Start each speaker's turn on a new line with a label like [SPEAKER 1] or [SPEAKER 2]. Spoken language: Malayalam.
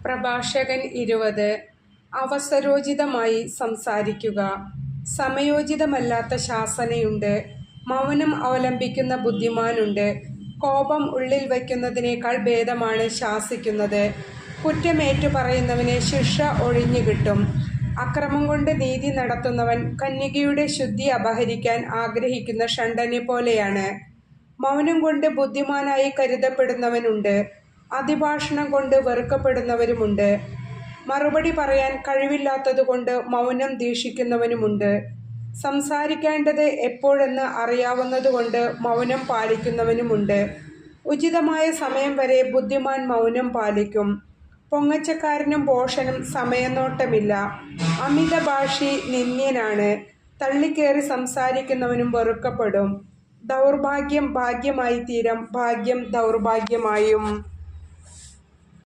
[SPEAKER 1] പ്രഭാഷകൻ 20. അവസരോചിതമായി സംസാരിക്കുക. സമയോചിതമല്ലാത്ത ശാസനയുണ്ട്. മൗനം അവലംബിക്കുന്ന ബുദ്ധിമാനുണ്ട്. കോപം ഉള്ളിൽ വയ്ക്കുന്നതിനേക്കാൾ ഭേദമാണ് ശാസിക്കുന്നത്. കുറ്റമേറ്റു പറയുന്നവന് ശിക്ഷ ഒഴിഞ്ഞുകിട്ടും. അക്രമം കൊണ്ട് നീതി നടത്തുന്നവൻ കന്യകയുടെ ശുദ്ധി അപഹരിക്കാൻ ആഗ്രഹിക്കുന്ന ഷണ്ഡനെ പോലെയാണ്. മൗനം കൊണ്ട് ബുദ്ധിമാനായി കരുതപ്പെടുന്നവനുണ്ട്. അതിഭാഷണം കൊണ്ട് വെറുക്കപ്പെടുന്നവരുമുണ്ട്. മറുപടി പറയാൻ കഴിവില്ലാത്തതുകൊണ്ട് മൗനം ദീക്ഷിക്കുന്നവനുമുണ്ട്. സംസാരിക്കേണ്ടത് എപ്പോഴെന്ന് അറിയാവുന്നതുകൊണ്ട് മൗനം പാലിക്കുന്നവനുമുണ്ട്. ഉചിതമായ സമയം വരെ ബുദ്ധിമാൻ മൗനം പാലിക്കും. പൊങ്ങച്ചക്കാരനും ഭോഷനും സമയനോട്ടമില്ല. അമിതഭാഷി നിന്ദ്യനാണ്. തള്ളിക്കേറി സംസാരിക്കുന്നവനും വെറുക്കപ്പെടും. ദൗർഭാഗ്യം ഭാഗ്യമായി തീരും, ഭാഗ്യം ദൗർഭാഗ്യമായും.